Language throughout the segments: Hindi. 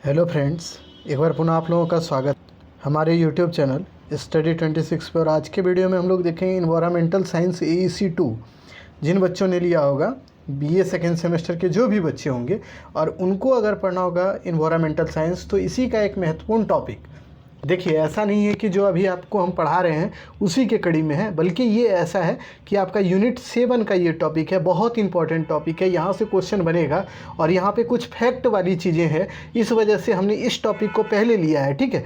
हेलो फ्रेंड्स, एक बार पुनः आप लोगों का स्वागत हमारे यूट्यूब चैनल स्टडी 26 पर। आज के वीडियो में हम लोग देखेंगे इन्वायरमेंटल साइंस AEC 2। जिन बच्चों ने लिया होगा BA सेकेंड सेमेस्टर के जो भी बच्चे होंगे और उनको अगर पढ़ना होगा इन्वायरमेंटल साइंस, तो इसी का एक महत्वपूर्ण टॉपिक। देखिए, ऐसा नहीं है कि जो अभी आपको हम पढ़ा रहे हैं उसी के कड़ी में है, बल्कि ये ऐसा है कि आपका यूनिट 7 का ये टॉपिक है, बहुत इंपॉर्टेंट टॉपिक है। यहाँ से क्वेश्चन बनेगा और यहाँ पे कुछ फैक्ट वाली चीज़ें हैं, इस वजह से हमने इस टॉपिक को पहले लिया है। ठीक है,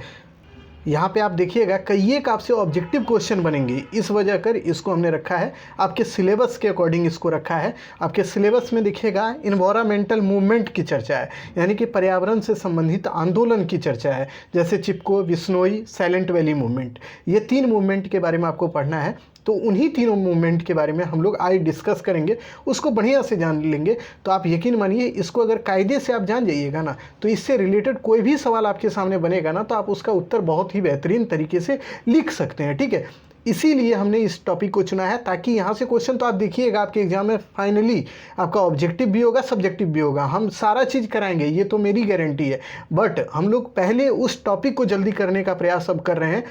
यहाँ पे आप देखिएगा कई एक आपसे ऑब्जेक्टिव क्वेश्चन बनेंगे, इस वजह कर इसको हमने रखा है आपके सिलेबस के अकॉर्डिंग इसको रखा है। आपके सिलेबस में दिखेगा इन्वायरमेंटल मूवमेंट की चर्चा है, यानी कि पर्यावरण से संबंधित आंदोलन की चर्चा है, जैसे चिपको, बिश्नोई, साइलेंट वैली मूवमेंट। ये 3 मूवमेंट के बारे में आपको पढ़ना है। तो उन्हीं तीनों मूवमेंट के बारे में हम लोग आज डिस्कस करेंगे, उसको बढ़िया से जान लेंगे। तो आप यकीन मानिए, इसको अगर कायदे से आप जान जाइएगा ना, तो इससे रिलेटेड कोई भी सवाल आपके सामने बनेगा ना, तो आप उसका उत्तर बहुत ही बेहतरीन तरीके से लिख सकते हैं। ठीक है, इसीलिए हमने इस टॉपिक को चुना है, ताकि यहाँ से क्वेश्चन तो आप देखिएगा आपके एग्जाम में फाइनली आपका ऑब्जेक्टिव भी होगा, सब्जेक्टिव भी होगा। हम सारा चीज़ कराएंगे, ये तो मेरी गारंटी है। बट हम लोग पहले उस टॉपिक को जल्दी करने का प्रयास अब कर रहे हैं,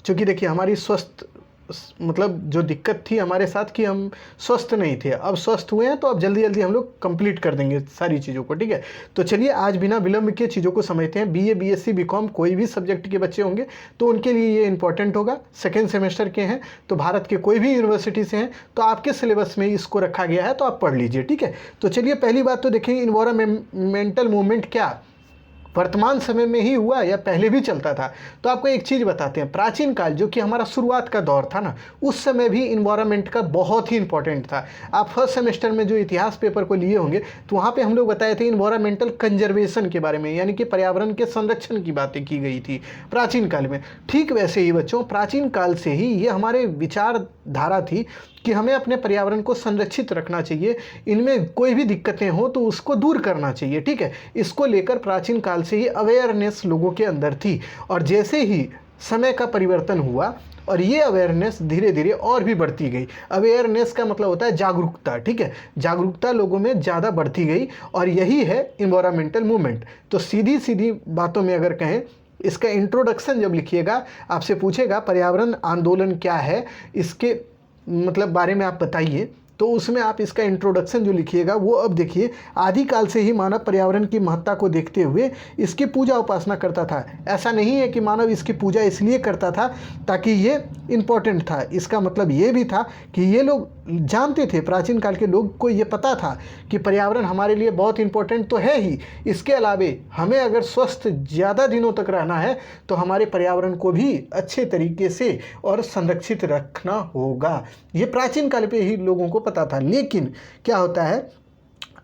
क्योंकि देखिए हमारी मतलब जो दिक्कत थी हमारे साथ कि हम स्वस्थ नहीं थे, अब स्वस्थ हुए हैं, तो अब जल्दी जल्दी हम लोग कंप्लीट कर देंगे सारी चीज़ों को। ठीक है, तो चलिए आज बिना विलंब के चीज़ों को समझते हैं। BA, BSc, BCom कोई भी सब्जेक्ट के बच्चे होंगे तो उनके लिए ये इंपॉर्टेंट होगा। सेकेंड सेमेस्टर के हैं तो भारत के कोई भी यूनिवर्सिटी से हैं तो आपके सिलेबस में इसको रखा गया है, तो आप पढ़ लीजिए। ठीक है, तो चलिए पहली बात तो देखेंगे इन्वायरमेंटल मूवमेंट क्या वर्तमान समय में ही हुआ या पहले भी चलता था। तो आपको एक चीज़ बताते हैं, प्राचीन काल जो कि हमारा शुरुआत का दौर था ना, उस समय भी इन्वायरमेंट का बहुत ही इंपॉर्टेंट था। आप फर्स्ट सेमेस्टर में जो इतिहास पेपर को लिए होंगे तो वहाँ पे हम लोग बताए थे इन्वायरमेंटल कंजर्वेशन के बारे में, यानी कि पर्यावरण के संरक्षण की बातें की गई थी प्राचीन काल में। ठीक वैसे ही बच्चों, प्राचीन काल से ही ये हमारे विचारधारा थी कि हमें अपने पर्यावरण को संरक्षित रखना चाहिए, इनमें कोई भी दिक्कतें हो तो उसको दूर करना चाहिए। ठीक है, इसको लेकर प्राचीन काल से ही अवेयरनेस लोगों के अंदर थी, और जैसे ही समय का परिवर्तन हुआ और ये अवेयरनेस धीरे धीरे और भी बढ़ती गई। अवेयरनेस का मतलब होता है जागरूकता। ठीक है, जागरूकता लोगों में ज़्यादा बढ़ती गई और यही है इन्वायरमेंटल मूवमेंट। तो सीधी सीधी बातों में अगर कहें, इसका इंट्रोडक्शन जब लिखिएगा, आपसे पूछेगा पर्यावरण आंदोलन क्या है, इसके मतलब बारे में आप बताइए, तो उसमें आप इसका इंट्रोडक्शन जो लिखिएगा वो अब देखिए, आदिकाल से ही मानव पर्यावरण की महत्ता को देखते हुए इसकी पूजा उपासना करता था। ऐसा नहीं है कि मानव इसकी पूजा इसलिए करता था ताकि ये इम्पोर्टेंट था, इसका मतलब ये भी था कि ये लोग जानते थे, प्राचीन काल के लोग को ये पता था कि पर्यावरण हमारे लिए बहुत इम्पोर्टेंट तो है ही, इसके अलावे हमें अगर स्वस्थ ज़्यादा दिनों तक रहना है तो हमारे पर्यावरण को भी अच्छे तरीके से और संरक्षित रखना होगा। ये प्राचीन काल पे ही लोगों को पता था। लेकिन क्या होता है,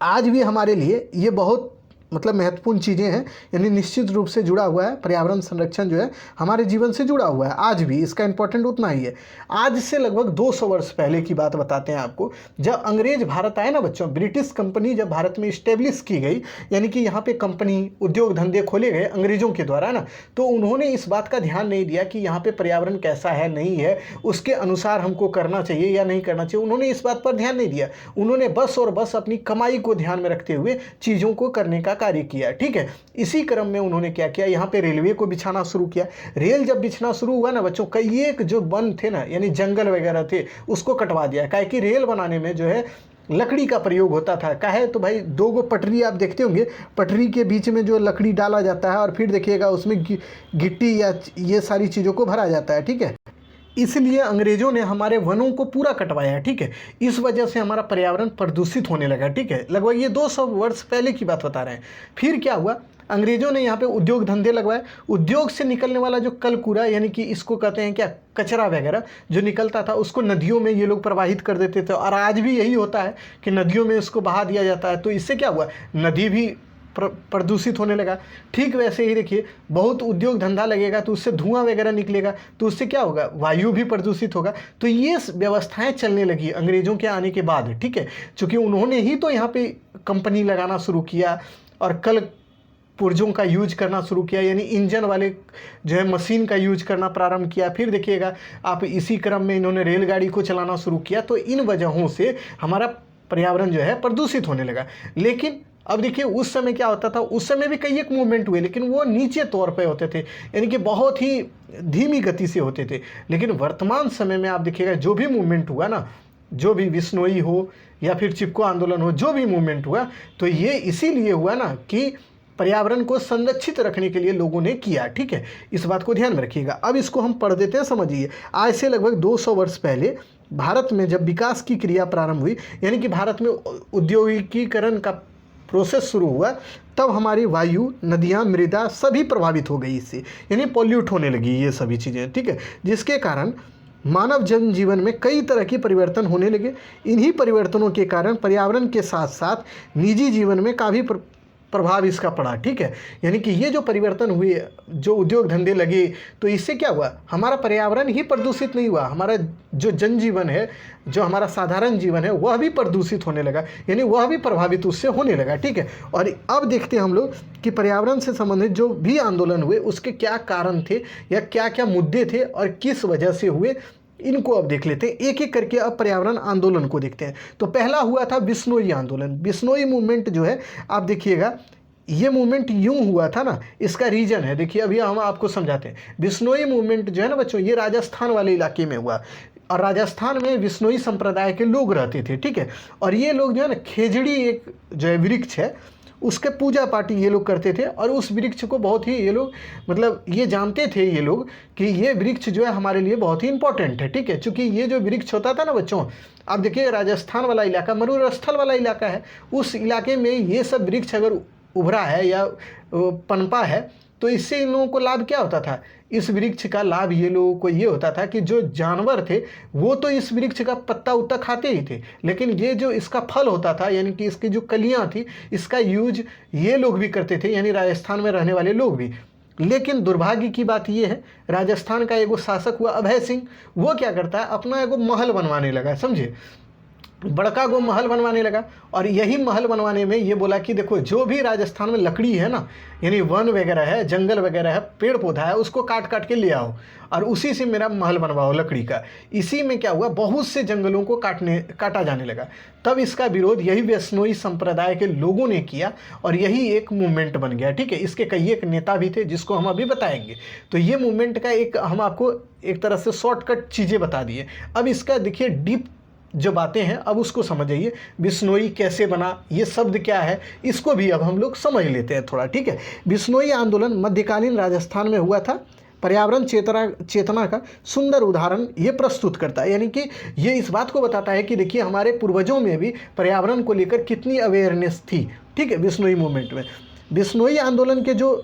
आज भी हमारे लिए ये बहुत मतलब महत्वपूर्ण चीज़ें हैं, यानी निश्चित रूप से जुड़ा हुआ है। पर्यावरण संरक्षण जो है हमारे जीवन से जुड़ा हुआ है, आज भी इसका इंपॉर्टेंट उतना ही है। आज से लगभग 200 वर्ष पहले की बात बताते हैं आपको, जब अंग्रेज भारत आए ना बच्चों, ब्रिटिश कंपनी जब भारत में इस्टेब्लिश की गई, यानी कि यहाँ पे कंपनी उद्योग धंधे खोले गए अंग्रेजों के द्वारा ना, तो उन्होंने इस बात का ध्यान नहीं दिया कि यहाँ पे पर्यावरण कैसा है, नहीं है, उसके अनुसार हमको करना चाहिए या नहीं करना चाहिए। उन्होंने इस बात पर ध्यान नहीं दिया, उन्होंने बस और बस अपनी कमाई को ध्यान में रखते हुए चीज़ों को करने का कार्य किया। ठीक है, इसी क्रम में उन्होंने क्या किया, यहाँ पे रेलवे को बिछाना शुरू किया। रेल जब बिछना शुरू हुआ ना बच्चों, कई एक जो वन थे ना, यानी जंगल वगैरह थे, उसको कटवा दिया। काहे कि रेल बनाने में जो है लकड़ी का प्रयोग होता था। काहे तो भाई, 2 पटरी आप देखते होंगे, पटरी के बीच में जो लकड़ी डाला जाता है और फिर देखिएगा उसमें गिट्टी या ये सारी चीज़ों को भरा जाता है। ठीक है, इसलिए अंग्रेजों ने हमारे वनों को पूरा कटवाया। ठीक है, इस वजह से हमारा पर्यावरण प्रदूषित होने लगा। ठीक है, लगभग ये 200 वर्ष पहले की बात बता रहे हैं। फिर क्या हुआ, अंग्रेजों ने यहाँ पे उद्योग धंधे लगवाए। उद्योग से निकलने वाला जो कल कूड़ा, यानी कि इसको कहते हैं क्या, कचरा वगैरह जो निकलता था, उसको नदियों में ये लोग प्रवाहित कर देते थे, और आज भी यही होता है कि नदियों में इसको बहा दिया जाता है। तो इससे क्या हुआ, नदी भी प्रदूषित होने लगा। ठीक वैसे ही देखिए, बहुत उद्योग धंधा लगेगा तो उससे धुआं वगैरह निकलेगा, तो उससे क्या होगा, वायु भी प्रदूषित होगा। तो ये व्यवस्थाएं चलने लगी अंग्रेजों के आने के बाद। ठीक है, चूँकि उन्होंने ही तो यहाँ पे कंपनी लगाना शुरू किया और कल पुर्जों का यूज करना शुरू किया, यानी इंजन वाले जो है मशीन का यूज करना प्रारंभ किया। फिर देखिएगा आप, इसी क्रम में इन्होंने रेलगाड़ी को चलाना शुरू किया। तो इन वजहों से हमारा पर्यावरण जो है प्रदूषित होने लगा। लेकिन अब देखिए उस समय क्या होता था, उस समय भी कई एक मूवमेंट हुए लेकिन वो नीचे तौर पे होते थे, यानी कि बहुत ही धीमी गति से होते थे। लेकिन वर्तमान समय में आप देखिएगा जो भी मूवमेंट हुआ ना, जो भी बिश्नोई हो या फिर चिपको आंदोलन हो, जो भी मूवमेंट हुआ, तो ये इसीलिए हुआ ना कि पर्यावरण को संरक्षित रखने के लिए लोगों ने किया। ठीक है, इस बात को ध्यान में रखिएगा। अब इसको हम पढ़ देते हैं, समझिए। आज से लगभग 200 वर्ष पहले भारत में जब विकास की क्रिया प्रारंभ हुई, यानी कि भारत में औद्योगिकीकरण का प्रोसेस शुरू हुआ, तब हमारी वायु, नदियाँ, मृदा सभी प्रभावित हो गई इससे, यानी पॉल्यूट होने लगी ये सभी चीज़ें। ठीक है, जिसके कारण मानव जनजीवन में कई तरह के परिवर्तन होने लगे। इन्हीं परिवर्तनों के कारण पर्यावरण के साथ साथ निजी जीवन में काफ़ी प्रभाव इसका पड़ा। ठीक है, यानी कि ये जो परिवर्तन हुए, जो उद्योग धंधे लगे, तो इससे क्या हुआ, हमारा पर्यावरण ही प्रदूषित नहीं हुआ, हमारा जो जनजीवन है, जो हमारा साधारण जीवन है, वह भी प्रदूषित होने लगा, यानी वह भी प्रभावित उससे होने लगा। ठीक है, और अब देखते हैं हम लोग कि पर्यावरण से संबंधित जो भी आंदोलन हुए उसके क्या कारण थे या क्या क्या मुद्दे थे और किस वजह से हुए, इनको अब देख लेते हैं एक एक करके। अब पर्यावरण आंदोलन को देखते हैं। तो पहला हुआ था बिश्नोई आंदोलन। बिश्नोई मूवमेंट जो है, आप देखिएगा ये मूवमेंट यूं हुआ था ना, इसका रीजन है, देखिए अभी हम आपको समझाते हैं। बिश्नोई मूवमेंट जो है ना बच्चों, ये राजस्थान वाले इलाके में हुआ, और राजस्थान में बिश्नोई संप्रदाय के लोग रहते थे। ठीक है, और ये लोग जो है ना, खेजड़ी एक जो है वृक्ष है, उसके पूजा पाठी ये लोग करते थे, और उस वृक्ष को बहुत ही ये लोग, मतलब ये जानते थे ये लोग कि ये वृक्ष जो है हमारे लिए बहुत ही इंपॉर्टेंट है। ठीक है, चूँकि ये जो वृक्ष होता था ना बच्चों, आप देखिए राजस्थान वाला इलाका मरुस्थल वाला इलाका है, उस इलाके में ये सब वृक्ष अगर उभरा है या पनपा है, तो इससे इन लोगों को लाभ क्या होता था, इस वृक्ष का लाभ ये लोगों को ये होता था कि जो जानवर थे वो तो इस वृक्ष का पत्ता उत्ता खाते ही थे, लेकिन ये जो इसका फल होता था, यानी कि इसकी जो कलियां थी, इसका यूज ये लोग भी करते थे, यानी राजस्थान में रहने वाले लोग भी। लेकिन दुर्भाग्य की बात यह है, राजस्थान का एगो शासक हुआ अभय सिंह, वो क्या करता है, अपना एगो महल बनवाने लगा, समझे, बड़का गो महल बनवाने लगा। और यही महल बनवाने में ये बोला कि देखो जो भी राजस्थान में लकड़ी है ना, यानी वन वगैरह है, जंगल वगैरह है, पेड़ पौधा है, उसको काट काट के ले आओ और उसी से मेरा महल बनवाओ लकड़ी का। इसी में क्या हुआ, बहुत से जंगलों को काटा जाने लगा। तब इसका विरोध यही बिश्नोई संप्रदाय के लोगों ने किया और यही एक मूवमेंट बन गया। ठीक है, इसके कई एक नेता भी थे जिसको हम अभी बताएंगे। तो ये मूवमेंट का एक हम आपको एक तरह से शॉर्टकट चीज़ें बता दिए। अब इसका देखिए डीप जो बातें हैं अब उसको समझिए, बिश्नोई कैसे बना, ये शब्द क्या है, इसको भी अब हम लोग समझ लेते हैं थोड़ा। ठीक है, बिश्नोई आंदोलन मध्यकालीन राजस्थान में हुआ था। पर्यावरण चेतना का सुंदर उदाहरण ये प्रस्तुत करता है, यानी कि ये इस बात को बताता है कि देखिए हमारे पूर्वजों में भी पर्यावरण को लेकर कितनी अवेयरनेस थी। ठीक है, बिश्नोई मूवमेंट में बिश्नोई आंदोलन के जो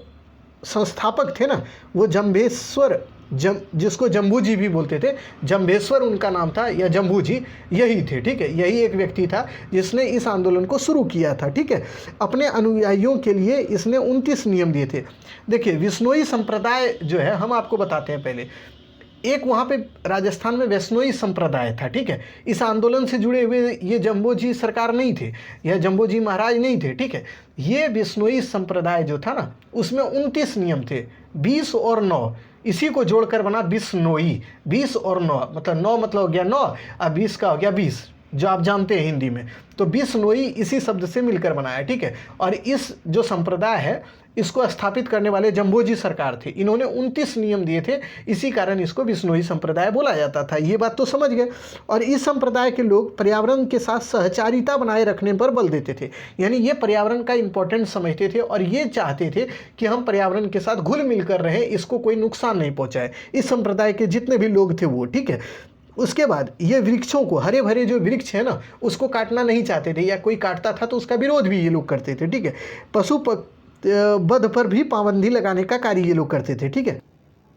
संस्थापक थे ना, वो जम्भेश्वर जिसको जम्बू जी भी बोलते थे, जम्भेश्वर उनका नाम था या जम्बू जी, यही थे। ठीक है, यही एक व्यक्ति था जिसने इस आंदोलन को शुरू किया था। ठीक है, अपने अनुयायियों के लिए इसने 29 नियम दिए थे। देखिए बिश्नोई संप्रदाय जो है, हम आपको बताते हैं पहले, एक वहाँ पे राजस्थान में बिश्नोई संप्रदाय था। ठीक है, इस आंदोलन से जुड़े हुए ये जम्बो जी सरकार नहीं थे या जम्बो जी महाराज नहीं थे। ठीक है, ये बिश्नोई संप्रदाय जो था ना, उसमें 29 नियम थे, 20 और 9, इसी को जोड़कर बना बिश्नोई। 20 और 9 मतलब 9 मतलब हो गया 9 और 20 का हो गया 20, जो आप जानते हैं हिंदी में। तो बिश्नोई इसी शब्द से मिलकर बनाया। ठीक है, और इस जो संप्रदाय है इसको स्थापित करने वाले जम्बोजी सरकार थे, इन्होंने 29 नियम दिए थे, इसी कारण इसको बिश्नोई संप्रदाय बोला जाता था। ये बात तो समझ गए। और इस संप्रदाय के लोग पर्यावरण के साथ सहचारिता बनाए रखने पर बल देते थे, यानी ये पर्यावरण का इंपॉर्टेंट समझते थे और ये चाहते थे कि हम पर्यावरण के साथ घुल मिल कर रहें, इसको कोई नुकसान नहीं पहुँचाए, इस संप्रदाय के जितने भी लोग थे वो। ठीक है, उसके बाद ये वृक्षों को, हरे भरे जो वृक्ष है ना, उसको काटना नहीं चाहते थे, या कोई काटता था तो उसका विरोध भी ये लोग करते थे। ठीक है, पशु वध पर भी पाबंदी लगाने का कार्य ये लोग करते थे। ठीक है,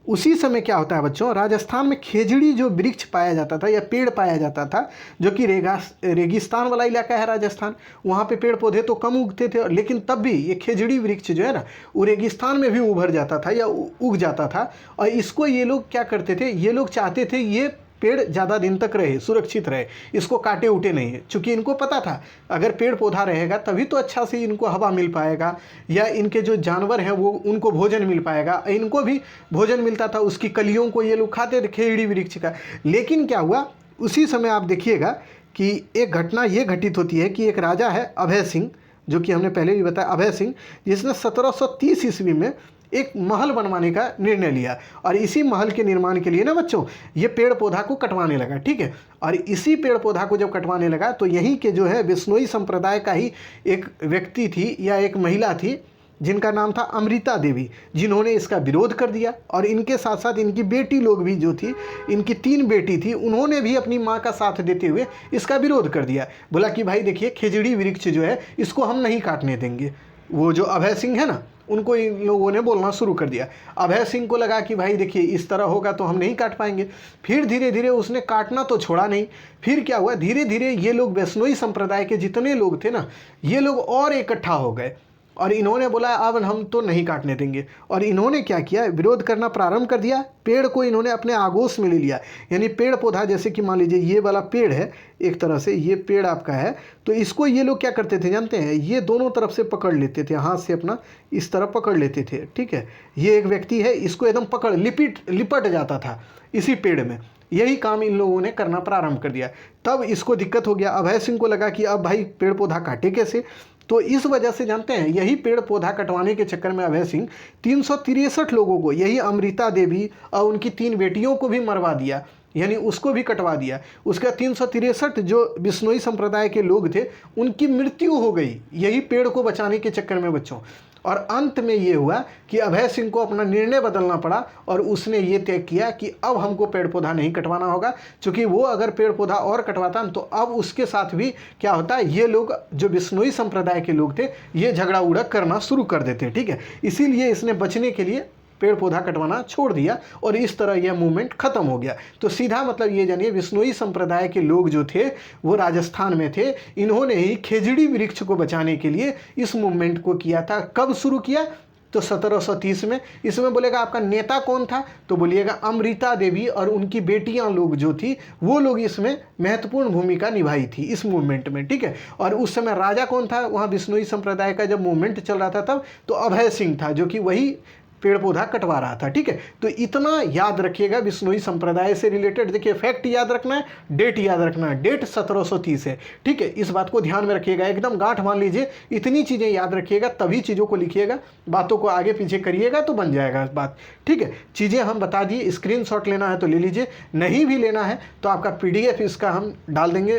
उसी समय क्या होता है बच्चों, राजस्थान में खेजड़ी जो वृक्ष पाया जाता था या पेड़ पाया जाता था, जो कि रेगिस्तान वाला इलाका है राजस्थान, वहाँ पे पेड़ पौधे तो कम उगते थे, लेकिन तब भी ये खेजड़ी वृक्ष जो है ना, वो रेगिस्तान में भी उभर जाता था या उग जाता था। और इसको ये लोग क्या करते थे, ये लोग चाहते थे ये पेड़ ज़्यादा दिन तक रहे, सुरक्षित रहे, इसको काटे उटे नहीं है, चूँकि इनको पता था अगर पेड़ पौधा रहेगा तभी तो अच्छा से इनको हवा मिल पाएगा, या इनके जो जानवर हैं वो उनको भोजन मिल पाएगा, इनको भी भोजन मिलता था, उसकी कलियों को ये लोग खाते थे खेजड़ी वृक्ष का। लेकिन क्या हुआ, उसी समय आप देखिएगा कि एक घटना ये घटित होती है कि एक राजा है अभय सिंह, जो कि हमने पहले भी बताया, अभय सिंह, जिसने 1730 ईस्वी में एक महल बनवाने का निर्णय लिया और इसी महल के निर्माण के लिए ना बच्चों ये पेड़ पौधा को कटवाने लगा, ठीक है। और इसी पेड़ पौधा को जब कटवाने लगा तो यहीं के जो है बिश्नोई संप्रदाय का ही एक व्यक्ति थी या एक महिला थी जिनका नाम था अमृता देवी, जिन्होंने इसका विरोध कर दिया। और इनके साथ साथ इनकी बेटी लोग भी जो थी, इनकी 3 बेटी थी, उन्होंने भी अपनी माँ का साथ देते हुए इसका विरोध कर दिया। बोला कि भाई देखिए खेजड़ी वृक्ष जो है इसको हम नहीं काटने देंगे। वो जो अभय सिंह है ना, उनको इन लोगों ने बोलना शुरू कर दिया। अभय सिंह को लगा कि भाई देखिए इस तरह होगा तो हम नहीं काट पाएंगे। फिर धीरे धीरे उसने काटना तो छोड़ा नहीं। फिर क्या हुआ, धीरे धीरे ये लोग बिश्नोई संप्रदाय के जितने लोग थे ना, ये लोग और इकट्ठा हो गए और इन्होंने बोला अब हम तो नहीं काटने देंगे। और इन्होंने क्या किया, विरोध करना प्रारंभ कर दिया। पेड़ को इन्होंने अपने आगोश में ले लिया, यानी पेड़ पौधा, जैसे कि मान लीजिए ये वाला पेड़ है, एक तरह से ये पेड़ आपका है, तो इसको ये लोग क्या करते थे जानते हैं, ये दोनों तरफ से पकड़ लेते थे, हाथ से अपना इस तरह पकड़ लेते थे, ठीक है। ये एक व्यक्ति है, इसको एकदम पकड़ लिपट जाता था इसी पेड़ में। यही काम इन लोगों ने करना प्रारंभ कर दिया। तब इसको दिक्कत हो गया, अभय सिंह को लगा कि अब भाई पेड़ पौधा काटे कैसे। तो इस वजह से जानते हैं यही पेड़ पौधा कटवाने के चक्कर में अभय सिंह 363 लोगों को, यही अमृता देवी और उनकी 3 बेटियों को भी मरवा दिया, यानी उसको भी कटवा दिया। उसके 363 जो बिश्नोई संप्रदाय के लोग थे उनकी मृत्यु हो गई यही पेड़ को बचाने के चक्कर में बच्चों। और अंत में ये हुआ कि अभय सिंह को अपना निर्णय बदलना पड़ा और उसने ये तय किया कि अब हमको पेड़ पौधा नहीं कटवाना होगा, क्योंकि वो अगर पेड़ पौधा और कटवाता तो अब उसके साथ भी क्या होता है, ये लोग जो बिश्नोई संप्रदाय के लोग थे ये झगड़ा उड़क करना शुरू कर देते, ठीक है। इसीलिए इसने बचने के लिए पेड़ पौधा कटवाना छोड़ दिया और इस तरह यह मूवमेंट खत्म हो गया। तो सीधा मतलब ये जानिए बिश्नोई संप्रदाय के लोग जो थे वो राजस्थान में थे, इन्होंने ही खेजड़ी वृक्ष को बचाने के लिए इस मूवमेंट को किया था। कब शुरू किया, तो 1730 में। इसमें बोलेगा आपका नेता कौन था, तो बोलिएगा अमृता देवी और उनकी बेटियां लोग जो थी वो लोग इसमें महत्वपूर्ण भूमिका निभाई थी इस मूवमेंट में, ठीक है। और उस समय राजा कौन था वहाँ बिश्नोई संप्रदाय का, जब मूवमेंट चल रहा था तब, तो अभय सिंह था जो कि वही पेड़ पौधा कटवा रहा था, ठीक है। तो इतना याद रखिएगा बिश्नोई संप्रदाय से रिलेटेड। देखिए फैक्ट याद रखना है, डेट याद रखना है, डेट 1730 है, ठीक है। इस बात को ध्यान में रखिएगा, एकदम गांठ मान लीजिए, इतनी चीज़ें याद रखिएगा, तभी चीज़ों को लिखिएगा, बातों को आगे पीछे करिएगा तो बन जाएगा बात, ठीक है। चीज़ें हम बता दिए, स्क्रीनशॉट लेना है तो ले लीजिए, नहीं भी लेना है तो आपका PDF इसका हम डाल देंगे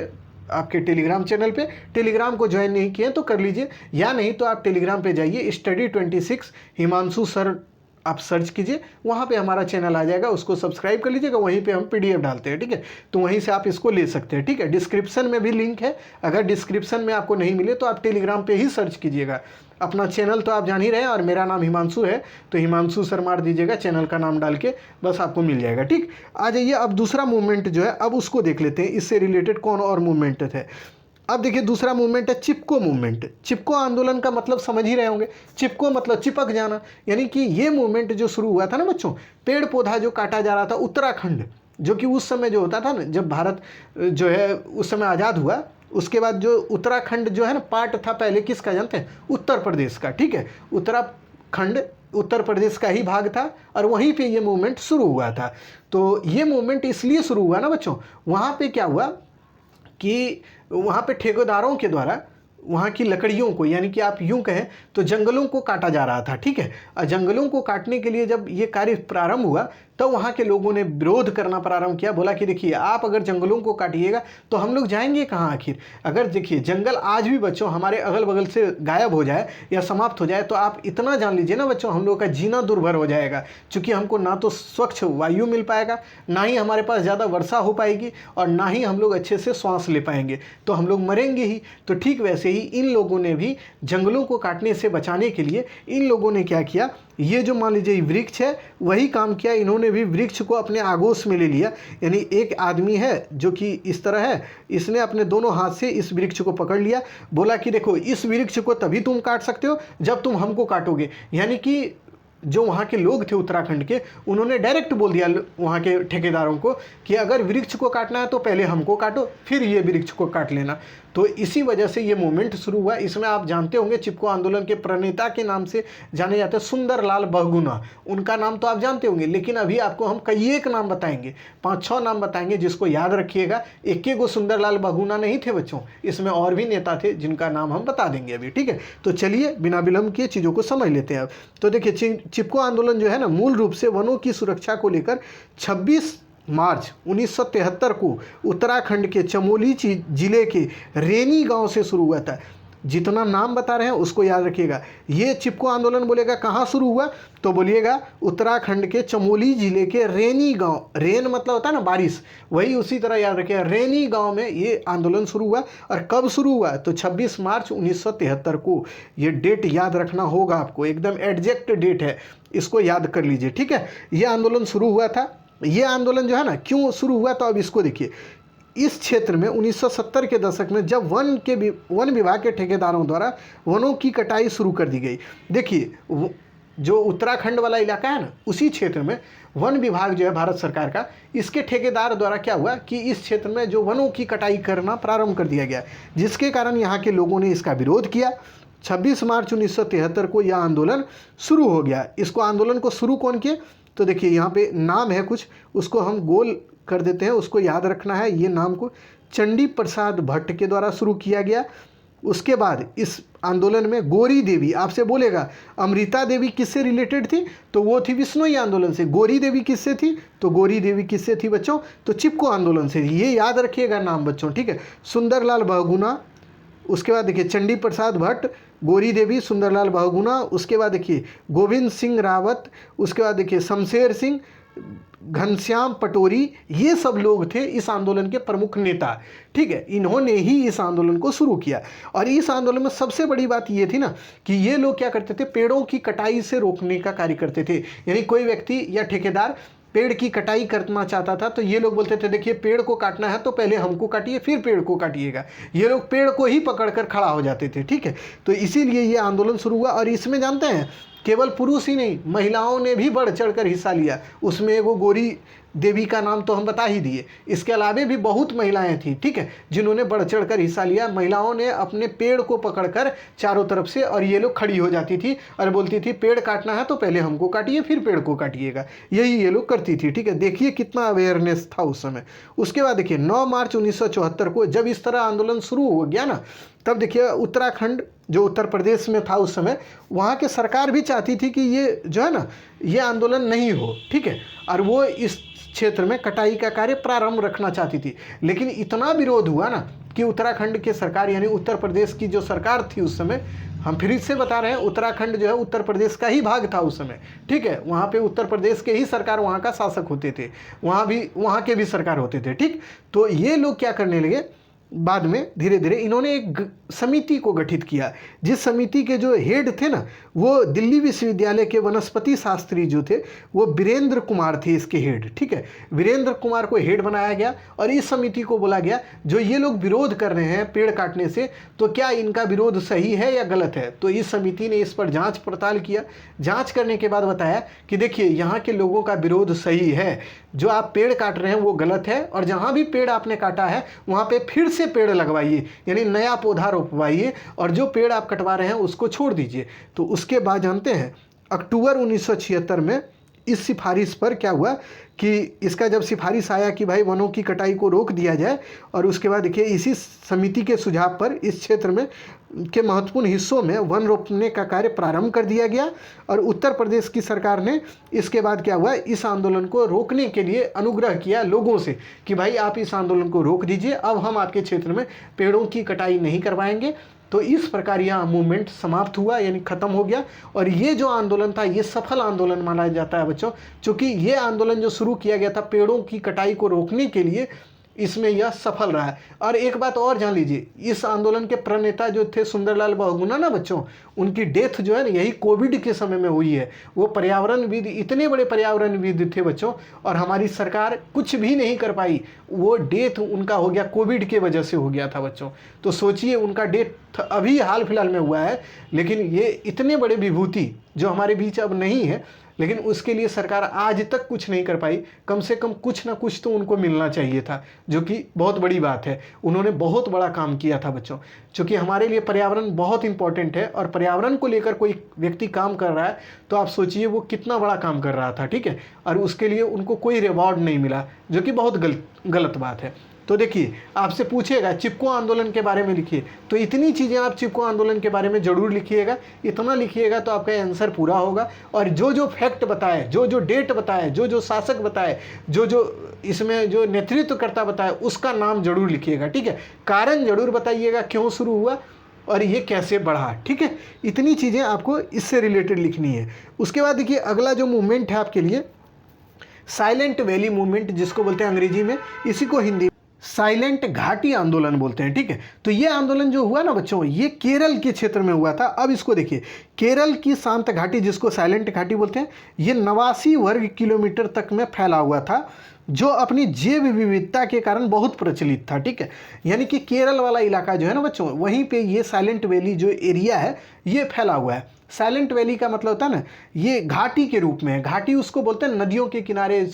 आपके टेलीग्राम चैनल पे। टेलीग्राम को ज्वाइन नहीं किए तो कर लीजिए, या नहीं तो आप टेलीग्राम पे जाइए, स्टडी 26 हिमांशु सर आप सर्च कीजिए, वहाँ पे हमारा चैनल आ जाएगा, उसको सब्सक्राइब कर लीजिएगा, वहीं पे हम PDF डालते हैं, ठीक है। तो वहीं से आप इसको ले सकते हैं, ठीक है। डिस्क्रिप्शन में भी लिंक है, अगर डिस्क्रिप्शन में आपको नहीं मिले तो आप टेलीग्राम पे ही सर्च कीजिएगा। अपना चैनल तो आप जान ही रहे हैं और मेरा नाम हिमांशु है, तो हिमांशु सर मार दीजिएगा चैनल का नाम डाल के, बस आपको मिल जाएगा, ठीक। आ जाइए अब दूसरा मूवमेंट जो है अब उसको देख लेते हैं, इससे रिलेटेड कौन और मूवमेंट थे। अब देखिए दूसरा मूवमेंट है चिपको मूवमेंट। चिपको आंदोलन का मतलब समझ ही रहे होंगे, चिपको मतलब चिपक जाना, यानी कि ये मूवमेंट जो शुरू हुआ था ना बच्चों, पेड़ पौधा जो काटा जा रहा था उत्तराखंड, जो कि उस समय जो होता था ना, जब भारत जो है उस समय आज़ाद हुआ, उसके बाद जो उत्तराखंड जो है ना पार्ट था पहले किसका जानते हैं, उत्तर प्रदेश का, ठीक है। उत्तराखंड उत्तर प्रदेश का ही भाग था और वहीं पे ये मूवमेंट शुरू हुआ था। तो ये मूवमेंट इसलिए शुरू हुआ ना बच्चों, वहाँ पे क्या हुआ कि वहाँ पे ठेकेदारों के द्वारा वहाँ की लकड़ियों को, यानी कि आप यूँ कहें तो जंगलों को काटा जा रहा था, ठीक है। और जंगलों को काटने के लिए जब ये कार्य प्रारंभ हुआ तो वहाँ के लोगों ने विरोध करना प्रारंभ किया। बोला कि देखिए आप अगर जंगलों को काटिएगा तो हम लोग जाएंगे कहाँ आखिर। अगर देखिए जंगल आज भी बच्चों हमारे अगल बगल से गायब हो जाए या समाप्त हो जाए तो आप इतना जान लीजिए ना बच्चों, हम लोग का जीना दुर्भर हो जाएगा, क्योंकि हमको ना तो स्वच्छ वायु मिल पाएगा, ना ही हमारे पास ज़्यादा वर्षा हो पाएगी और ना ही हम लोग अच्छे से श्वास ले पाएंगे, तो हम लोग मरेंगे ही। तो ठीक वैसे ही इन लोगों ने भी जंगलों को काटने से बचाने के लिए इन लोगों ने क्या किया, ये जो मान लीजिए वृक्ष है वही काम किया, इन्होंने भी वृक्ष को अपने आगोश में ले लिया। यानी एक आदमी है जो कि इस तरह है, इसने अपने दोनों हाथ से इस वृक्ष को पकड़ लिया, बोला कि देखो इस वृक्ष को तभी तुम काट सकते हो जब तुम हमको काटोगे। यानी कि जो वहाँ के लोग थे उत्तराखंड के, उन्होंने डायरेक्ट बोल दिया वहाँ के ठेकेदारों को कि अगर वृक्ष को काटना है तो पहले हमको काटो, फिर ये वृक्ष को काट लेना। तो इसी वजह से ये मूवमेंट शुरू हुआ। इसमें आप जानते होंगे चिपको आंदोलन के प्रणेता के नाम से जाने जाते हैं सुंदरलाल बहुगुणा, उनका नाम तो आप जानते होंगे, लेकिन अभी आपको हम कई एक नाम बताएंगे, 5-6 नाम बताएंगे जिसको याद रखिएगा। एक गो सुंदरलाल बहुगुणा नहीं थे बच्चों, इसमें और भी नेता थे जिनका नाम हम बता देंगे अभी, ठीक है। तो चलिए बिना विलंब किए चीज़ों को समझ लेते हैं अब। तो देखिए चिपको आंदोलन जो है ना, मूल रूप से वनों की सुरक्षा को लेकर 26 मार्च 1973 को उत्तराखंड के चमोली जिले के रेनी गांव से शुरू हुआ था। जितना नाम बता रहे हैं उसको याद रखिएगा। ये चिपको आंदोलन बोलेगा कहाँ शुरू हुआ, तो बोलिएगा उत्तराखंड के चमोली जिले के रेनी गांव। रेन मतलब होता है ना बारिश, वही उसी तरह याद रखिएगा, रेनी गांव में ये आंदोलन शुरू हुआ। और कब शुरू हुआ, तो 26 मार्च 1973 को। ये डेट याद रखना होगा आपको, एकदम एग्जैक्ट डेट है, इसको याद कर लीजिए, ठीक है। ये आंदोलन शुरू हुआ था। ये आंदोलन जो है ना क्यों शुरू हुआ, तो अब इसको देखिए। इस क्षेत्र में 1970 के दशक में जब वन विभाग के ठेकेदारों द्वारा वनों की कटाई शुरू कर दी गई। देखिए जो उत्तराखंड वाला इलाका है ना, उसी क्षेत्र में वन विभाग जो है भारत सरकार का, इसके ठेकेदार द्वारा क्या हुआ कि इस क्षेत्र में जो वनों की कटाई करना प्रारंभ कर दिया गया, जिसके कारण यहाँ के लोगों ने इसका विरोध किया। 26 मार्च 1973 को यह आंदोलन शुरू हो गया। इसको आंदोलन को शुरू कौन किए, तो देखिए यहाँ पे नाम है कुछ, उसको हम गोल कर देते हैं, उसको याद रखना है। ये नाम को चंडी प्रसाद भट्ट के द्वारा शुरू किया गया। उसके बाद इस आंदोलन में गोरी देवी, आपसे बोलेगा अमृता देवी किससे रिलेटेड थी, तो वो थी विश्नोई आंदोलन से। गोरी देवी किससे थी, तो गोरी देवी किससे थी बच्चों, तो चिपको आंदोलन से। ये याद रखिएगा नाम बच्चों, ठीक है। सुंदरलाल बहुगुणा, उसके बाद देखिए चंडी प्रसाद भट्ट, गोरी देवी, सुंदरलाल बहुगुणा, उसके बाद देखिए गोविंद सिंह रावत, उसके बाद देखिए शमशेर सिंह, घनश्याम पटोरी, ये सब लोग थे इस आंदोलन के प्रमुख नेता, ठीक है। इन्होंने ही इस आंदोलन को शुरू किया। और इस आंदोलन में सबसे बड़ी बात ये थी ना कि ये लोग क्या करते थे, पेड़ों की कटाई से रोकने का कार्य करते थे। यानी कोई व्यक्ति या ठेकेदार पेड़ की कटाई करना चाहता था तो ये लोग बोलते थे देखिए पेड़ को काटना है तो पहले हमको काटिए फिर पेड़ को काटिएगा। ये लोग पेड़ को ही पकड़कर खड़ा हो जाते थे, ठीक है। तो इसीलिए ये आंदोलन शुरू हुआ। और इसमें जानते हैं केवल पुरुष ही नहीं, महिलाओं ने भी बढ़ चढ़कर हिस्सा लिया। उसमें एगो गोरी देवी का नाम तो हम बता ही दिए, इसके अलावे भी बहुत महिलाएं थी, ठीक है, जिन्होंने बढ़ चढ़कर हिस्सा लिया। महिलाओं ने अपने पेड़ को पकड़कर चारों तरफ से, और ये लोग खड़ी हो जाती थी और बोलती थी पेड़ काटना है तो पहले हमको काटिए फिर पेड़ को काटिएगा, यही ये लोग करती थी, ठीक है। देखिए कितना अवेयरनेस था उस समय। उसके बाद देखिए 9 मार्च 1974 को जब इस तरह आंदोलन शुरू हो गया ना, तब देखिए उत्तराखंड जो उत्तर प्रदेश में था उस समय, वहाँ की सरकार भी चाहती थी कि ये जो है ना ये आंदोलन नहीं हो, ठीक है। और वो इस क्षेत्र में कटाई का कार्य प्रारंभ रखना चाहती थी। लेकिन इतना विरोध हुआ ना कि उत्तराखंड के सरकार यानी उत्तर प्रदेश की जो सरकार थी उस समय, हम फिर से बता रहे हैं उत्तराखंड जो है उत्तर प्रदेश का ही भाग था उस समय, ठीक है। वहाँ पे उत्तर प्रदेश के ही सरकार वहाँ का शासक होते थे, वहाँ के भी सरकार होते थे, ठीक। तो ये लोग क्या करने लगे, बाद में धीरे धीरे इन्होंने एक समिति को गठित किया, जिस समिति के जो हेड थे ना वो दिल्ली विश्वविद्यालय के वनस्पति शास्त्री जो थे वो वीरेंद्र कुमार थे इसके हेड, ठीक है। वीरेंद्र कुमार को हेड बनाया गया और इस समिति को बोला गया जो ये लोग विरोध कर रहे हैं पेड़ काटने से, तो क्या इनका विरोध सही है या गलत है। तो इस समिति ने इस पर जांच पड़ताल किया। जांच करने के बाद बताया कि देखिए यहाँ के लोगों का विरोध सही है, जो आप पेड़ काट रहे हैं वो गलत है, और जहाँ भी पेड़ आपने काटा है वहाँ पे फिर से पेड़ लगवाइए, यानी नया पौधा रोपवाइए, और जो पेड़ आप कटवा रहे हैं उसको छोड़ दीजिए। तो उसके बाद जानते हैं अक्टूबर 1976 में इस सिफारिश पर क्या हुआ कि इसका जब सिफारिश आया कि भाई वनों की कटाई को रोक दिया जाए, और उसके बाद देखिए इसी समिति के सुझाव पर इस क्षेत्र में के महत्वपूर्ण हिस्सों में वन रोपने का कार्य प्रारंभ कर दिया गया। और उत्तर प्रदेश की सरकार ने इसके बाद क्या हुआ, इस आंदोलन को रोकने के लिए अनुग्रह किया लोगों से कि भाई आप इस आंदोलन को रोक दीजिए, अब हम आपके क्षेत्र में पेड़ों की कटाई नहीं करवाएंगे। तो इस प्रकार यह मूवमेंट समाप्त हुआ, यानी ख़त्म हो गया। और ये जो आंदोलन था ये सफल आंदोलन माना जाता है बच्चों, क्योंकि ये आंदोलन जो शुरू किया गया था पेड़ों की कटाई को रोकने के लिए, इसमें यह सफल रहा है। और एक बात और जान लीजिए, इस आंदोलन के प्रणेता जो थे सुंदरलाल बहुगुणा ना बच्चों, उनकी डेथ जो है ना यही कोविड के समय में हुई है। वो पर्यावरणविद, इतने बड़े पर्यावरणविद थे बच्चों, और हमारी सरकार कुछ भी नहीं कर पाई। वो डेथ उनका हो गया कोविड के वजह से हो गया था बच्चों। तो सोचिए, उनका डेथ अभी हाल फिलहाल में हुआ है, लेकिन ये इतने बड़े विभूति जो हमारे बीच अब नहीं है, लेकिन उसके लिए सरकार आज तक कुछ नहीं कर पाई। कम से कम कुछ ना कुछ तो उनको मिलना चाहिए था, जो कि बहुत बड़ी बात है। उन्होंने बहुत बड़ा काम किया था बच्चों, क्योंकि हमारे लिए पर्यावरण बहुत इंपॉर्टेंट है, और पर्यावरण को लेकर कोई व्यक्ति काम कर रहा है तो आप सोचिए वो कितना बड़ा काम कर रहा था, ठीक है। और उसके लिए उनको कोई रिवॉर्ड नहीं मिला, जो कि बहुत गलत बात है। तो देखिए, आपसे पूछेगा चिपको आंदोलन के बारे में लिखिए, तो इतनी चीज़ें आप चिपको आंदोलन के बारे में ज़रूर लिखिएगा। इतना लिखिएगा तो आपका आंसर पूरा होगा। और जो जो फैक्ट बताए, जो जो डेट बताए, जो जो शासक बताए, जो जो इसमें जो नेतृत्वकर्ता बताए, उसका नाम जरूर लिखिएगा, ठीक है। कारण जरूर बताइएगा, क्यों शुरू हुआ और ये कैसे बढ़ा, ठीक है। इतनी चीज़ें आपको इससे रिलेटेड लिखनी है। उसके बाद देखिए, अगला जो मूवमेंट है आपके लिए, साइलेंट वैली मूवमेंट जिसको बोलते हैं अंग्रेजी में, इसी को हिंदी साइलेंट घाटी आंदोलन बोलते हैं, ठीक है। तो ये आंदोलन जो हुआ ना बच्चों, ये केरल के क्षेत्र में हुआ था। अब इसको देखिए, केरल की शांत घाटी जिसको साइलेंट घाटी बोलते हैं, ये 89 वर्ग किलोमीटर तक में फैला हुआ था, जो अपनी जैव विविधता के कारण बहुत प्रचलित था, ठीक है। यानी कि केरल वाला इलाका जो है ना बच्चों, वहीं पे ये साइलेंट वैली जो एरिया है ये फैला हुआ है। साइलेंट वैली का मतलब होता है ना, ये घाटी के रूप में है। घाटी उसको बोलते हैं, नदियों के किनारे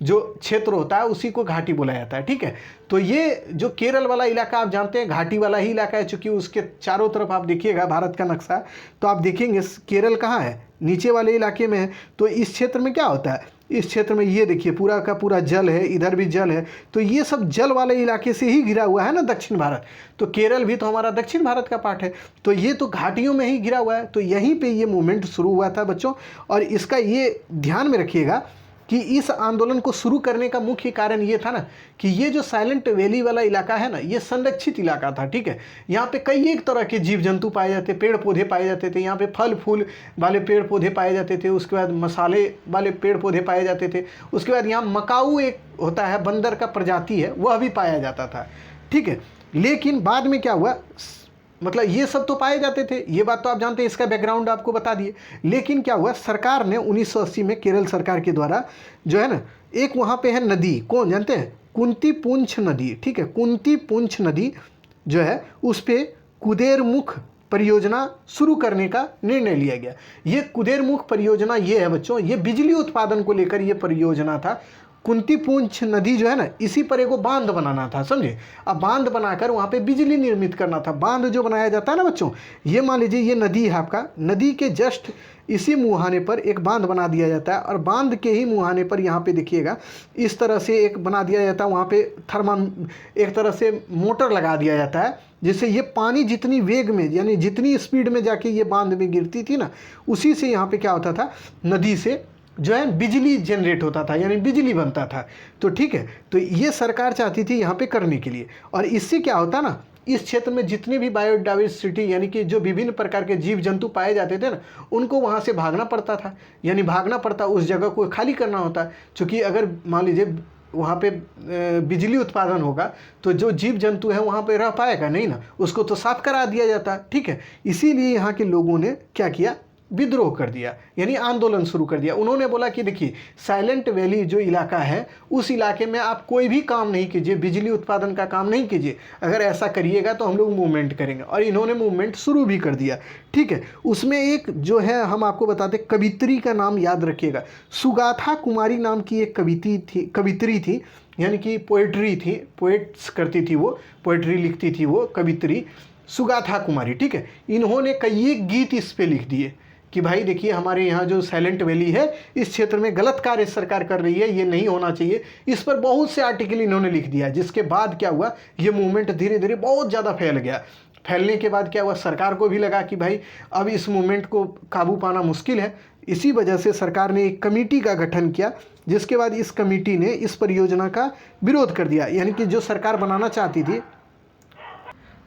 जो क्षेत्र होता है उसी को घाटी बोला जाता है, ठीक है। तो ये जो केरल वाला इलाका आप जानते हैं घाटी वाला ही इलाका है, चूँकि उसके चारों तरफ आप देखिएगा भारत का नक्शा, तो आप देखेंगे केरल कहाँ है, नीचे वाले इलाके में है। तो इस क्षेत्र में क्या होता है, इस क्षेत्र में ये देखिए पूरा का पूरा जल है, इधर भी जल है। तो ये सब जल वाले इलाके से ही घिरा हुआ है ना दक्षिण भारत। तो केरल भी तो हमारा दक्षिण भारत का पार्ट है, तो ये तो घाटियों में ही घिरा हुआ है। तो यहीं पे ये मूवमेंट शुरू हुआ था बच्चों। और इसका ये ध्यान में रखिएगा कि इस आंदोलन को शुरू करने का मुख्य कारण ये था ना, कि ये जो साइलेंट वैली वाला इलाका है ना, ये संरक्षित इलाका था, ठीक है। यहाँ पे कई एक तरह के जीव जंतु पाए जाते, पेड़ पौधे पाए जाते थे। यहाँ पे फल फूल वाले पेड़ पौधे पाए जाते थे, उसके बाद मसाले वाले पेड़ पौधे पाए जाते थे। उसके बाद यहाँ मकाऊ एक होता है, बंदर का प्रजाति है, वह भी पाया जाता था, ठीक है। लेकिन बाद में क्या हुआ, मतलब ये सब तो पाए जाते थे, ये बात तो आप जानते हैं, इसका बैकग्राउंड आपको बता दिए। लेकिन क्या हुआ, सरकार ने 1980 में केरल सरकार के द्वारा जो है ना, एक वहाँ पे है नदी, कौन जानते हैं, कुंती पुंछ नदी, ठीक है। कुंती पुंछ नदी जो है उस पर कुदेरमुख परियोजना शुरू करने का निर्णय लिया गया। ये कुदेरमुख परियोजना ये है बच्चों, ये बिजली उत्पादन को लेकर ये परियोजना था। कुंती पुंछ नदी जो है ना, इसी पर एगो बांध बनाना था, समझे। अब बांध बनाकर वहाँ पे बिजली निर्मित करना था। बांध जो बनाया जाता है ना बच्चों, ये मान लीजिए ये नदी है आपका, नदी के जस्ट इसी मुहाने पर एक बांध बना दिया जाता है, और बांध के ही मुहाने पर यहाँ पे देखिएगा इस तरह से एक बना दिया जाता है। वहाँ पे एक तरह से मोटर लगा दिया जाता है, जिससे ये पानी जितनी वेग में, यानी जितनी स्पीड में जाके ये बांध में गिरती थी ना, उसी से यहाँ पे क्या होता था, नदी से जो है बिजली जनरेट होता था, यानी बिजली बनता था। तो ठीक है, तो ये सरकार चाहती थी यहाँ पे करने के लिए। और इससे क्या होता ना, इस क्षेत्र में जितने भी बायोडाइवर्सिटी यानी कि जो विभिन्न प्रकार के जीव जंतु पाए जाते थे ना, उनको वहाँ से भागना पड़ता था, यानी भागना पड़ता, उस जगह को खाली करना होता। क्योंकि अगर मान लीजिए वहाँ पे बिजली उत्पादन होगा तो जो जीव जंतु है वहाँ पे रह पाएगा नहीं ना, उसको तो साफ करा दिया जाता। ठीक है, इसीलिए यहाँ के लोगों ने क्या किया, विद्रोह कर दिया, यानी आंदोलन शुरू कर दिया। उन्होंने बोला कि देखिए साइलेंट वैली जो इलाका है, उस इलाके में आप कोई भी काम नहीं कीजिए, बिजली उत्पादन का काम नहीं कीजिए। अगर ऐसा करिएगा तो हम लोग मूवमेंट करेंगे। और इन्होंने मूवमेंट शुरू भी कर दिया। ठीक है, उसमें एक जो है हम आपको बताते, कवित्री का नाम याद रखिएगा। सुगाथा कुमारी नाम की एक कवित्री थी, यानी कि पोएट्री थी, पोएट्स करती थी वो, पोएट्री लिखती थी वो कवित्री, सुगाथा कुमारी। ठीक है, इन्होंने कई एक गीत इस पे लिख दिए कि भाई देखिए हमारे यहाँ जो साइलेंट वैली है, इस क्षेत्र में गलत कार्य सरकार कर रही है, ये नहीं होना चाहिए। इस पर बहुत से आर्टिकल इन्होंने लिख दिया, जिसके बाद क्या हुआ, ये मूवमेंट धीरे धीरे बहुत ज़्यादा फैल गया। फैलने के बाद क्या हुआ, सरकार को भी लगा कि भाई अब इस मूवमेंट को काबू पाना मुश्किल है। इसी वजह से सरकार ने एक कमेटी का गठन किया, जिसके बाद इस कमेटी ने इस परियोजना का विरोध कर दिया। यानी कि जो सरकार बनाना चाहती थी,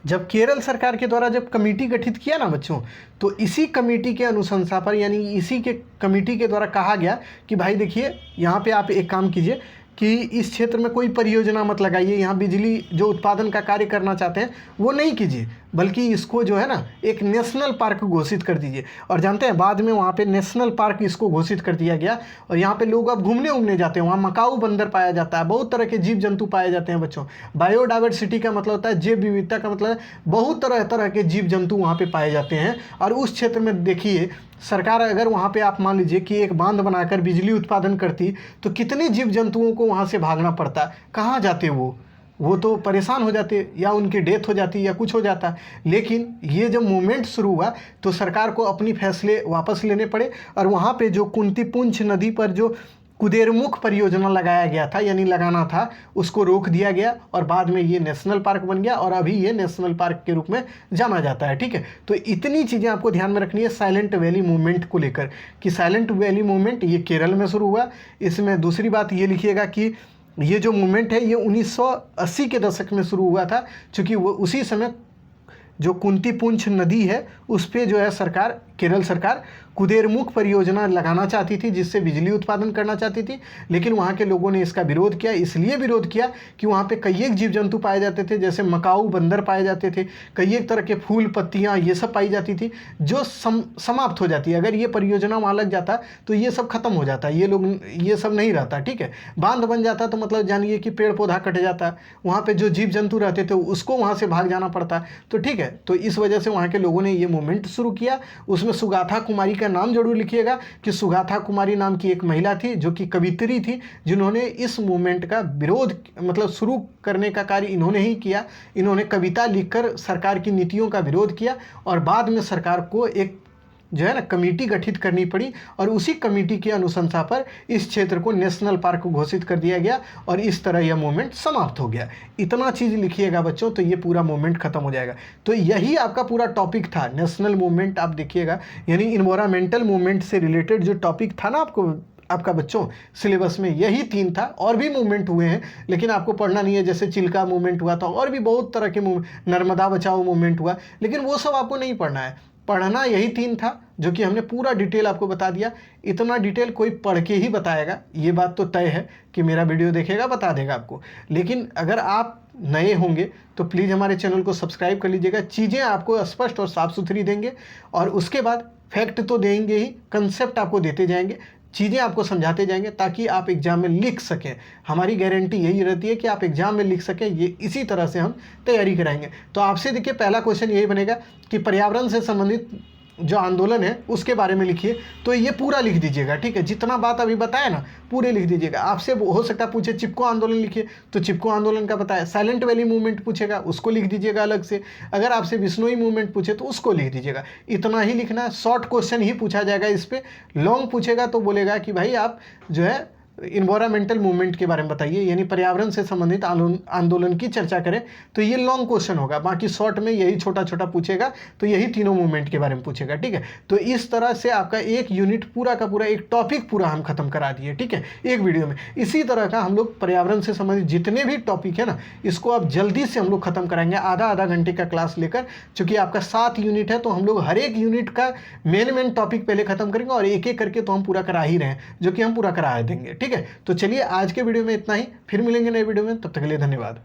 जब केरल सरकार के द्वारा जब कमेटी गठित किया ना बच्चों, तो इसी कमेटी के अनुशंसा पर, यानी इसी के कमेटी के द्वारा कहा गया कि भाई देखिए यहाँ पे आप एक काम कीजिए कि इस क्षेत्र में कोई परियोजना मत लगाइए, यहाँ बिजली जो उत्पादन का कार्य करना चाहते हैं वो नहीं कीजिए, बल्कि इसको जो है ना एक नेशनल पार्क घोषित कर दीजिए। और जानते हैं बाद में वहाँ पे नेशनल पार्क इसको घोषित कर दिया गया, और यहाँ पे लोग अब घूमने उमने जाते हैं। वहाँ मकाऊ बंदर पाया जाता है, बहुत तरह के जीव जंतु पाए जाते हैं बच्चों। बायोडाइवर्सिटी का मतलब होता है जैव विविधता का मतलब है बहुत तरह तरह के जीव जंतु वहाँ पे पाए जाते हैं। और उस क्षेत्र में देखिए सरकार अगर वहाँ पे आप मान लीजिए कि एक बांध बनाकर बिजली उत्पादन करती तो कितने जीव जंतुओं को वहाँ से भागना पड़ता, कहाँ जाते वो तो परेशान हो जाते या उनकी डेथ हो जाती या कुछ हो जाता। लेकिन ये जब मूवमेंट शुरू हुआ तो सरकार को अपनी फैसले वापस लेने पड़े, और वहाँ पे जो कुंती पुंछ नदी पर जो कुदेरमुख परियोजना लगाया गया था यानी लगाना था उसको रोक दिया गया, और बाद में ये नेशनल पार्क बन गया और अभी ये नेशनल पार्क के रूप में जाना जाता है। ठीक है, तो इतनी चीज़ें आपको ध्यान में रखनी है साइलेंट वैली मूवमेंट को लेकर कि साइलेंट वैली मूवमेंट ये केरल में शुरू हुआ। इसमें दूसरी बात ये लिखिएगा कि ये जो मूवमेंट है ये 1980 के दशक में शुरू हुआ था, क्योंकि वो उसी समय जो कुंती पुंछ नदी है उस पर जो है सरकार, केरल सरकार कुदेरमुख परियोजना लगाना चाहती थी जिससे बिजली उत्पादन करना चाहती थी। लेकिन वहाँ के लोगों ने इसका विरोध किया, इसलिए विरोध किया कि वहाँ पे कई एक जीव जंतु पाए जाते थे, जैसे मकाऊ बंदर पाए जाते थे, कई एक तरह के फूल पत्तियाँ ये सब पाई जाती थी जो समाप्त हो जाती है। अगर ये परियोजना वहाँ लग जाता तो ये सब खत्म हो जाता, ये लोग ये सब नहीं रहता। ठीक है, बांध बन जाता तो मतलब जानिए कि पेड़ पौधा कट जाता, वहाँ पर जो जीव जंतु रहते थे उसको वहाँ से भाग जाना पड़ता। तो ठीक है, तो इस वजह से वहाँ के लोगों ने ये मूवमेंट शुरू किया। उसमें सुगाथा कुमारी का नाम जरूर लिखिएगा कि सुगाथा कुमारी नाम की एक महिला थी जो कि कवित्री थी, जिन्होंने इस मूवमेंट का विरोध मतलब शुरू करने का कार्य इन्होंने ही किया। इन्होंने कविता लिखकर सरकार की नीतियों का विरोध किया, और बाद में सरकार को एक जो है ना कमेटी गठित करनी पड़ी, और उसी कमेटी की अनुशंसा पर इस क्षेत्र को नेशनल पार्क घोषित कर दिया गया, और इस तरह यह मूवमेंट समाप्त हो गया। इतना चीज़ लिखिएगा बच्चों तो ये पूरा मूवमेंट खत्म हो जाएगा। तो यही आपका पूरा टॉपिक था, नेशनल मूवमेंट आप देखिएगा, यानी इन्वायरमेंटल मूवमेंट से रिलेटेड जो टॉपिक था ना आपका बच्चों सिलेबस में यही 3 था। और भी मूवमेंट हुए हैं लेकिन आपको पढ़ना नहीं है, जैसे चिल्का मूवमेंट हुआ था, और भी बहुत तरह के नर्मदा बचाओ मूवमेंट हुआ, लेकिन वो सब आपको नहीं पढ़ना है। पढ़ना यही 3 था जो कि हमने पूरा डिटेल आपको बता दिया। इतना डिटेल कोई पढ़ के ही बताएगा, ये बात तो तय है कि मेरा वीडियो देखेगा बता देगा आपको। लेकिन अगर आप नए होंगे तो प्लीज़ हमारे चैनल को सब्सक्राइब कर लीजिएगा। चीज़ें आपको स्पष्ट और साफ सुथरी देंगे, और उसके बाद फैक्ट तो देंगे ही, कंसेप्ट आपको देते जाएंगे, चीज़ें आपको समझाते जाएंगे ताकि आप एग्ज़ाम में लिख सकें। हमारी गारंटी यही रहती है कि आप एग्ज़ाम में लिख सकें, ये इसी तरह से हम तैयारी कराएंगे। तो आपसे देखिए पहला क्वेश्चन यही बनेगा कि पर्यावरण से संबंधित जो आंदोलन है उसके बारे में लिखिए। तो ये पूरा लिख दीजिएगा, ठीक है, जितना बात अभी बताया ना पूरे लिख दीजिएगा। आपसे हो सकता है पूछे चिपको आंदोलन लिखिए, तो चिपको आंदोलन का बताया। साइलेंट वैली मूवमेंट पूछेगा, उसको लिख दीजिएगा अलग से। अगर आपसे बिश्नोई मूवमेंट पूछे तो उसको लिख दीजिएगा। इतना ही लिखना है, शॉर्ट क्वेश्चन ही पूछा जाएगा इस पर। लॉन्ग पूछेगा तो बोलेगा कि भाई आप जो है इन्वायरमेंटल मूवमेंट के बारे में बताइए, यानी पर्यावरण से संबंधित आंदोलन की चर्चा करें, तो ये लॉन्ग क्वेश्चन होगा। बाकी शॉर्ट में यही छोटा छोटा पूछेगा, तो यही तीनों मूवमेंट के बारे में पूछेगा। ठीक है, तो इस तरह से आपका एक यूनिट पूरा का पूरा, एक टॉपिक पूरा हम खत्म करा दिए। ठीक है, एक वीडियो में। इसी तरह का हम लोग पर्यावरण से संबंधित जितने भी टॉपिक है ना, इसको आप जल्दी से हम लोग खत्म कराएंगे, आधा घंटे का क्लास लेकर। चूंकि आपका 7 यूनिट है तो हम लोग हर एक यूनिट का मेन टॉपिक पहले खत्म करेंगे, और एक एक करके तो हम पूरा करा ही रहे हैं, जो कि हम पूरा करा देंगे। ठीक है, तो चलिए आज के वीडियो में इतना ही, फिर मिलेंगे नए वीडियो में, तब तक के लिए धन्यवाद।